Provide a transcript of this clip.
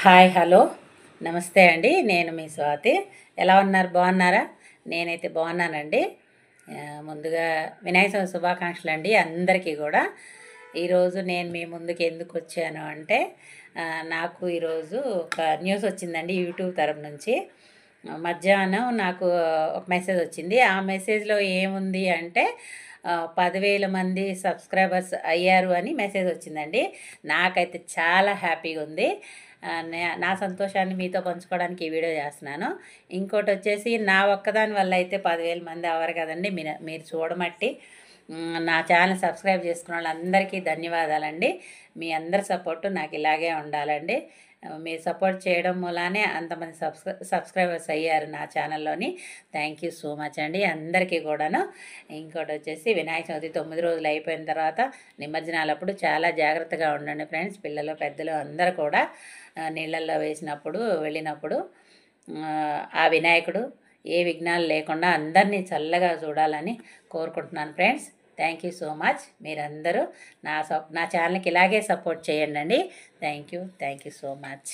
Hi hello నమస్తే అండి. నేను మీ స్వాతి. ఎలా ఉన్నారు? బాగున్నారా? నేనైతే బాగున్నానండి. ముందుగా వినాయక చవితి శుభాకాంక్షలు అండి అందరికీ కూడా. ఈరోజు నేను మీ ముందుకు ఎందుకు వచ్చాను అంటే నాకు ఈరోజు ఒక న్యూస్ వచ్చిందండి యూట్యూబ్ తరపు నుంచి. మధ్యాహ్నం నాకు ఒక మెసేజ్ వచ్చింది. ఆ మెసేజ్లో ఏముంది అంటే 10,000 మంది సబ్స్క్రైబర్స్ అయ్యారు అని మెసేజ్ వచ్చిందండి. నాకైతే చాలా హ్యాపీగా ఉంది. నా సంతోషాన్ని మీతో పంచుకోవడానికి ఈ వీడియో చేస్తున్నాను. ఇంకోటి వచ్చేసి నా ఒక్కదాని వల్ల అయితే 10,000 మంది అవ్వరు కదండి. మీరు చూడమట్టి నా ఛానల్ సబ్స్క్రైబ్ చేసుకున్న వాళ్ళందరికీ ధన్యవాదాలండి. మీ అందరి సపోర్టు నాకు ఇలాగే ఉండాలండి. మీరు సపోర్ట్ చేయడం మూలానే అంతమంది సబ్స్క్రైబర్స్ అయ్యారు నా ఛానల్లోని. థ్యాంక్ యూ సో మచ్ అండి అందరికీ కూడాను. ఇంకోటి వచ్చేసి వినాయక చవితి 9 రోజులు అయిపోయిన తర్వాత నిమజ్జనాలప్పుడు చాలా జాగ్రత్తగా ఉండండి ఫ్రెండ్స్. పిల్లలు పెద్దలు అందరూ కూడా నీళ్ళల్లో వెళ్ళినప్పుడు ఆ వినాయకుడు ఏ విఘ్నాలు లేకుండా అందరినీ చల్లగా చూడాలని కోరుకుంటున్నాను friends. Thank you so much. మీరందరూ నా ఛానల్కి ఇలాగే సపోర్ట్ చేయండి. Thank you so much.